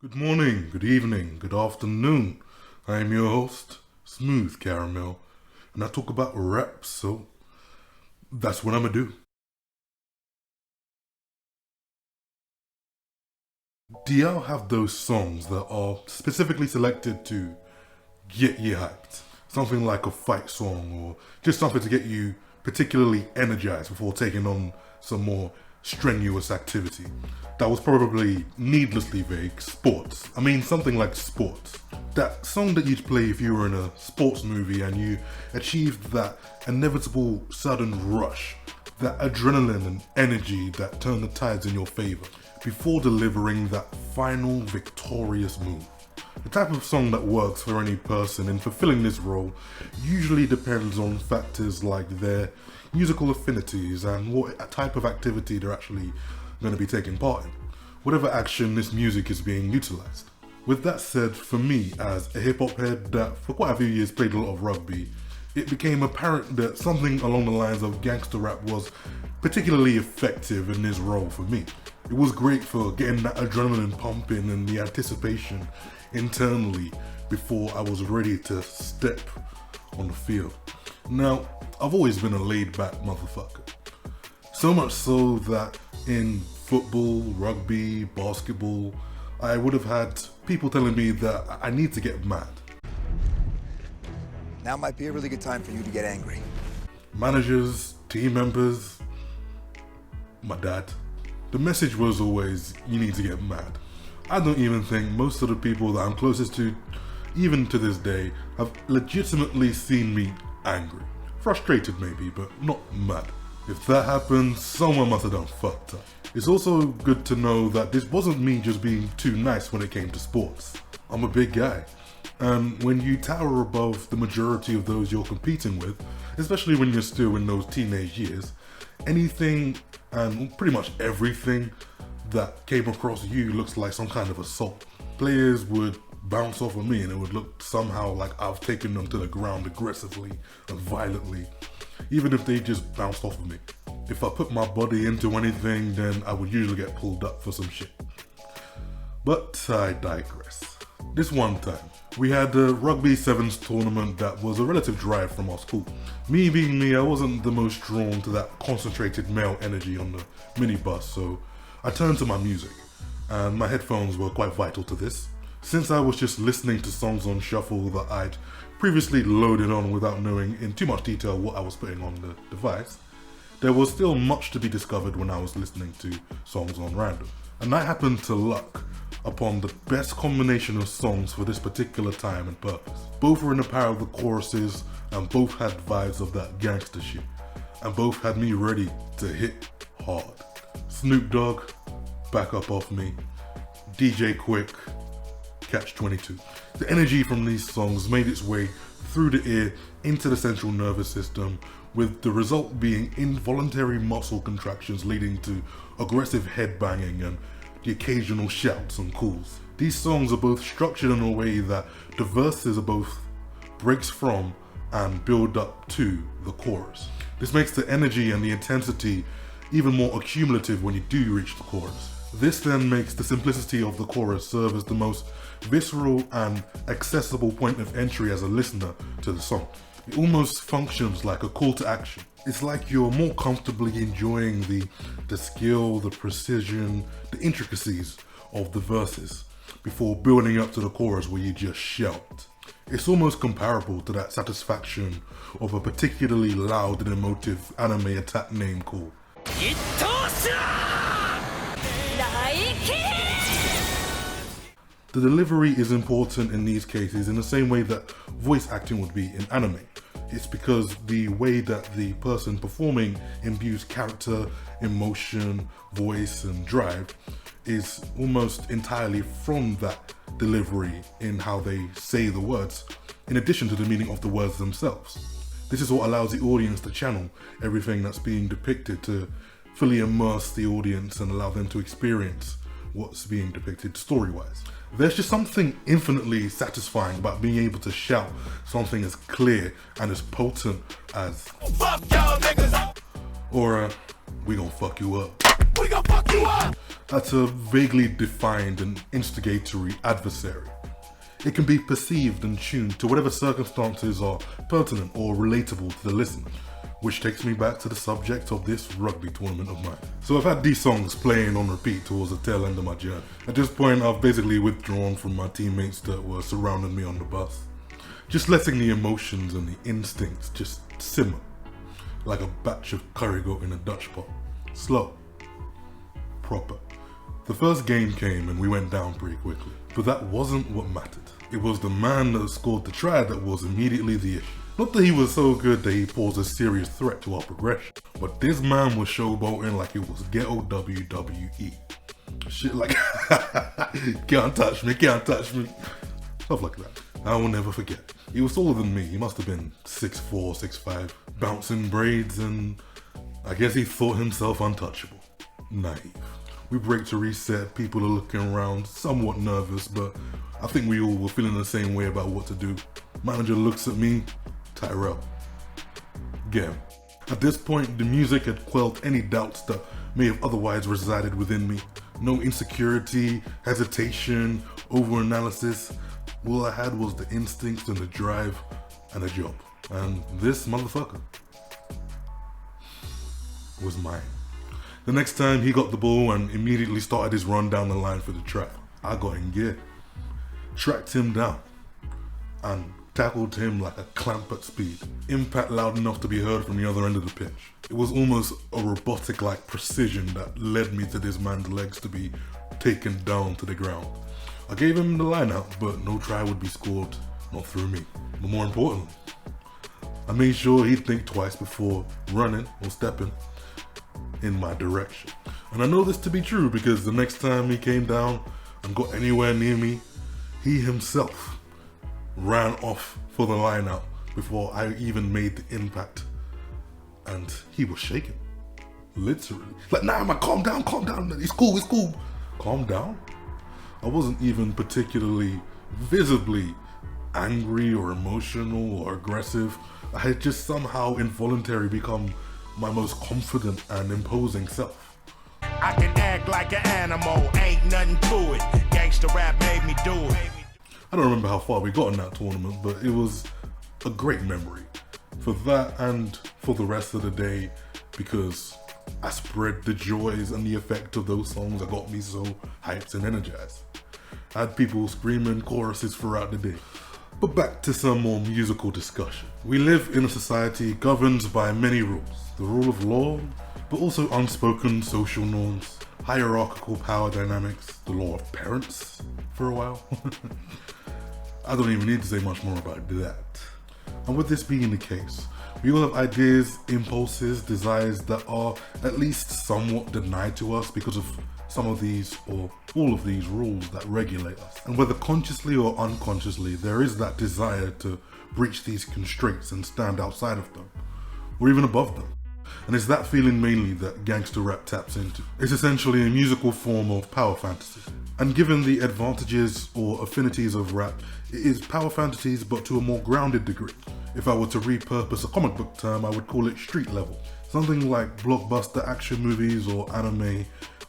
Good morning, good evening, good afternoon. I am your host, Smooth Caramel, and I talk about rap, so that's what I'm gonna do. Do y'all have those songs that are specifically selected to get you hyped? Something like a fight song or just something to get you particularly energized before taking on some more strenuous activity. That was probably needlessly vague. Sports. I mean something like sports. That song that you'd play if you were in a sports movie and you achieved that inevitable sudden rush, that adrenaline and energy that turned the tides in your favor before delivering that final victorious move. The type of song that works for any person in fulfilling this role usually depends on factors like their musical affinities and what type of activity they're actually going to be taking part in, whatever action this music is being utilized. With that said, for me as a hip hop head that for quite a few years played a lot of rugby, it became apparent that something along the lines of gangster rap was particularly effective in this role for me. It was great for getting that adrenaline pumping and the anticipation internally before I was ready to step on the field. Now, I've always been a laid-back motherfucker. So much so that in football, rugby, basketball, I would have had people telling me that I need to get mad. Now might be a really good time for you to get angry. Managers, team members, my dad. The message was always, you need to get mad. I don't even think most of the people that I'm closest to, even to this day, have legitimately seen me angry. Frustrated maybe, but not mad. If that happened, someone must have done fucked up. It's also good to know that this wasn't me just being too nice when it came to sports. I'm a big guy. And when you tower above the majority of those you're competing with, especially when you're still in those teenage years, anything and pretty much everything that came across you looks like some kind of assault. Players would bounce off of me and it would look somehow like I've taken them to the ground aggressively and violently, even if they just bounced off of me. If I put my body into anything, then I would usually get pulled up for some shit. But I digress. This one time, we had a rugby sevens tournament that was a relative drive from our school. Me being me, I wasn't the most drawn to that concentrated male energy on the minibus, so I turned to my music, and my headphones were quite vital to this. Since I was just listening to songs on shuffle that I'd previously loaded on without knowing in too much detail what I was putting on the device, there was still much to be discovered when I was listening to songs on random. And I happened to luck upon the best combination of songs for this particular time and purpose. Both were in the power of the choruses, and both had vibes of that gangster shit, and both had me ready to hit hard. Snoop Dogg, Back Up Off Me, DJ Quick, Catch 22. The energy from these songs made its way through the ear into the central nervous system, with the result being involuntary muscle contractions leading to aggressive headbanging and the occasional shouts and calls. These songs are both structured in a way that the verses are both breaks from and build up to the chorus. This makes the energy and the intensity even more accumulative when you do reach the chorus. This then makes the simplicity of the chorus serve as the most visceral and accessible point of entry as a listener to the song. It almost functions like a call to action. It's like you're more comfortably enjoying the skill, the precision, the intricacies of the verses before building up to the chorus where you just shout. It's almost comparable to that satisfaction of a particularly loud and emotive anime attack name call. The delivery is important in these cases in the same way that voice acting would be in anime. It's because the way that the person performing imbues character, emotion, voice, and drive is almost entirely from that delivery in how they say the words, in addition to the meaning of the words themselves. This is what allows the audience to channel everything that's being depicted, to fully immerse the audience and allow them to experience what's being depicted story-wise. There's just something infinitely satisfying about being able to shout something as clear and as potent as "Fuck y'all niggas," or "We gon' fuck you up." We gon' fuck you up. That's a vaguely defined and instigatory adversary. It can be perceived and tuned to whatever circumstances are pertinent or relatable to the listener, which takes me back to the subject of this rugby tournament of mine. So I've had these songs playing on repeat towards the tail end of my journey. At this point, I've basically withdrawn from my teammates that were surrounding me on the bus, just letting the emotions and the instincts just simmer, like a batch of curry goat in a Dutch pot. Slow. Proper. The first game came and we went down pretty quickly, but that wasn't what mattered. It was the man that scored the try that was immediately the issue. Not that he was so good that he posed a serious threat to our progression, but this man was showboating like it was ghetto WWE. Shit like, can't touch me, can't touch me. Stuff like that. I will never forget. He was taller than me. He must have been 6'4", 6'5", bouncing braids, and I guess he thought himself untouchable. Naive. We break to reset, people are looking around, somewhat nervous, but I think we all were feeling the same way about what to do. Manager looks at me, Tyrell. Get him. At this point, the music had quelled any doubts that may have otherwise resided within me. No insecurity, hesitation, overanalysis. All I had was the instincts and the drive and a job. And this motherfucker was mine. The next time he got the ball and immediately started his run down the line for the track, I got in gear, tracked him down, and tackled him like a clamp at speed. Impact loud enough to be heard from the other end of the pitch. It was almost a robotic-like precision that led me to this man's legs to be taken down to the ground. I gave him the line out, but no try would be scored, not through me. But more importantly, I made sure he'd think twice before running or stepping in my direction. And I know this to be true because the next time he came down and got anywhere near me, he himself ran off for the line out before I even made the impact. And he was shaking. Literally. Like, nah man, calm down. It's cool. Calm down? I wasn't even particularly visibly angry or emotional or aggressive. I had just somehow involuntarily become my most confident and imposing self. I can act like an animal, ain't nothing to it. Gangsta Rap made me do it. I don't remember how far we got in that tournament, but it was a great memory. For that and for the rest of the day, because I spread the joys and the effect of those songs that got me so hyped and energized. I had people screaming choruses throughout the day. But back to some more musical discussion. We live in a society governed by many rules. The rule of law, but also unspoken social norms, hierarchical power dynamics, the law of parents for a while. I don't even need to say much more about that. And with this being the case, we all have ideas, impulses, desires that are at least somewhat denied to us because of some of these or all of these rules that regulate us. And whether consciously or unconsciously, there is that desire to breach these constraints and stand outside of them, or even above them. And it's that feeling mainly that gangster rap taps into. It's essentially a musical form of power fantasy. And given the advantages or affinities of rap, it is power fantasies but to a more grounded degree. If I were to repurpose a comic book term, I would call it street level. Something like blockbuster action movies or anime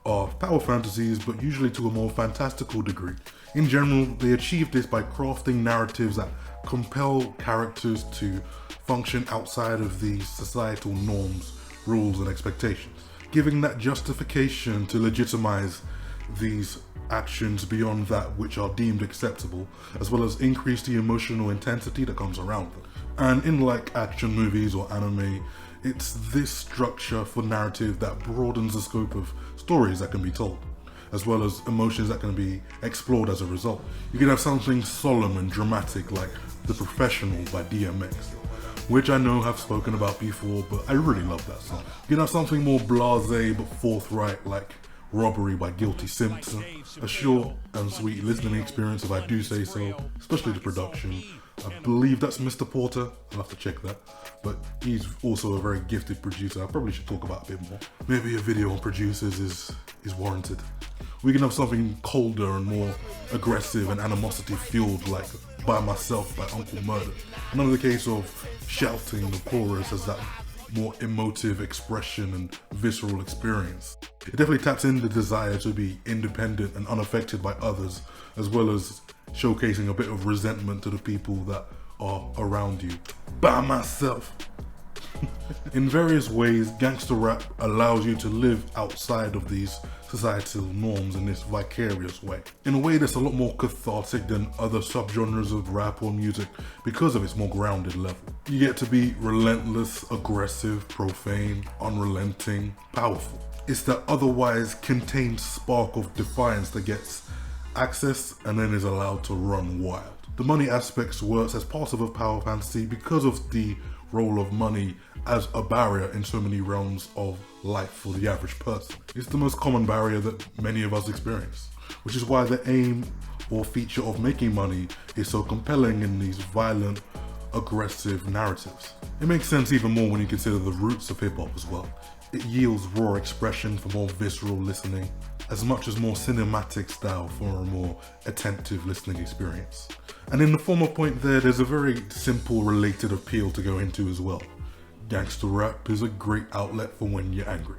are power fantasies, but usually to a more fantastical degree. In general, they achieve this by crafting narratives that compel characters to function outside of these societal norms, rules, and expectations, giving that justification to legitimize these actions beyond that which are deemed acceptable, as well as increase the emotional intensity that comes around them. And in like action movies or anime, it's this structure for narrative that broadens the scope of stories that can be told, as well as emotions that can be explored as a result. You can have something solemn and dramatic like The Professional by DMX, which I know I've spoken about before, but I really love that song. You can have something more blasé but forthright like Robbery by Guilty Simpson, a short and sweet listening experience if I do say so, especially the production. I believe that's Mr. Porter, I'll have to check that, but he's also a very gifted producer. I probably should talk about a bit more. Maybe a video on producers is warranted. We can have something colder and more aggressive and animosity fueled like By Myself by Uncle Murder. Another case of shouting the chorus as that more emotive expression and visceral experience. It definitely taps into the desire to be independent and unaffected by others, as well as showcasing a bit of resentment to the people that are around you. By myself. In various ways, gangster rap allows you to live outside of these societal norms in this vicarious way. In a way that's a lot more cathartic than other subgenres of rap or music because of its more grounded level. You get to be relentless, aggressive, profane, unrelenting, powerful. It's that otherwise contained spark of defiance that gets access and then is allowed to run wild. The money aspects works as part of a power fantasy because of the role of money as a barrier in so many realms of life for the average person. It's the most common barrier that many of us experience, which is why the aim or feature of making money is so compelling in these violent, aggressive narratives. It makes sense even more when you consider the roots of hip-hop as well. It yields raw expression for more visceral listening, as much as more cinematic style for a more attentive listening experience. And in the former point there's a very simple related appeal to go into as well. Gangster rap is a great outlet for when you're angry.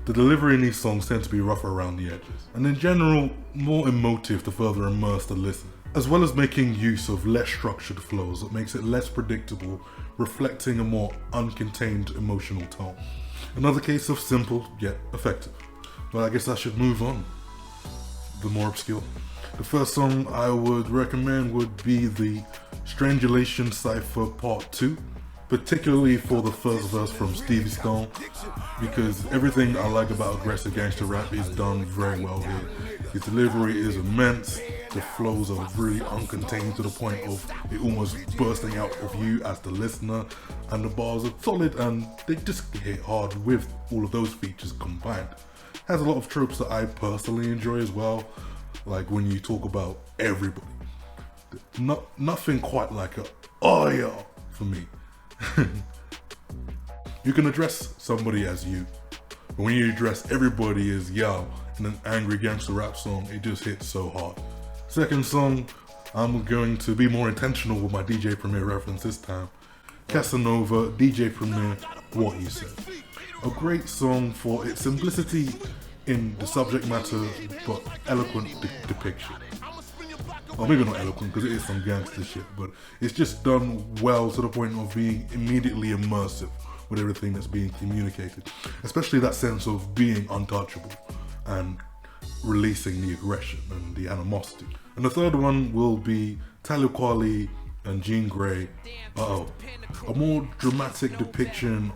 The delivery in these songs tends to be rougher around the edges, and in general, more emotive to further immerse the listener, as well as making use of less structured flows that makes it less predictable, reflecting a more uncontained emotional tone. Another case of simple yet effective. But I guess I should move on. The more obscure. The first song I would recommend would be the Strangulation Cypher Part 2, particularly for the first verse from Stevie Stone, because everything I like about aggressive gangster rap is done very well here. His delivery is immense, the flows are really uncontained to the point of it almost bursting out of you as the listener, and the bars are solid and they just hit hard with all of those features combined. Has a lot of tropes that I personally enjoy as well, like when you talk about everybody. Nothing quite like a oh yeah for me. You can address somebody as you, but when you address everybody as yo in an angry gangster rap song, it just hits so hard. Second song, I'm going to be more intentional with my DJ Premier reference this time. Casanova, DJ Premier, What You Said. A great song for its simplicity in the subject matter, but eloquent depiction. Or maybe not eloquent, because it is some gangster shit, but it's just done well to the point of being immediately immersive with everything that's being communicated. Especially that sense of being untouchable and releasing the aggression and the animosity. And the third one will be Talib Kweli and Jean Grey, a more dramatic depiction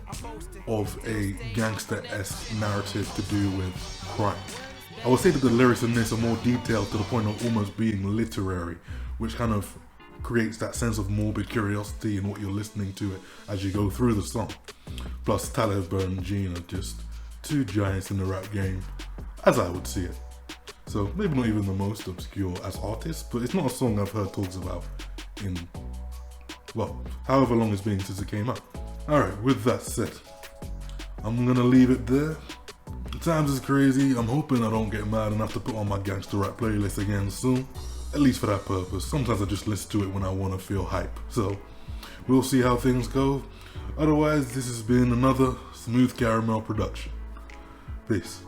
of a gangster-esque narrative to do with crime. I would say that the lyrics in this are more detailed to the point of almost being literary, which kind of creates that sense of morbid curiosity in what you're listening to it as you go through the song. Plus, Talib and Jean are just two giants in the rap game, as I would see it. So maybe not even the most obscure as artists, but it's not a song I've heard talks about in, well, however long it's been since it came out. Alright, with that said, I'm gonna leave it there. The times is crazy. I'm hoping I don't get mad enough to put on my gangster rap playlist again soon. At least for that purpose. Sometimes I just listen to it when I want to feel hype. So, we'll see how things go. Otherwise, this has been another Smooth Caramel production. Peace.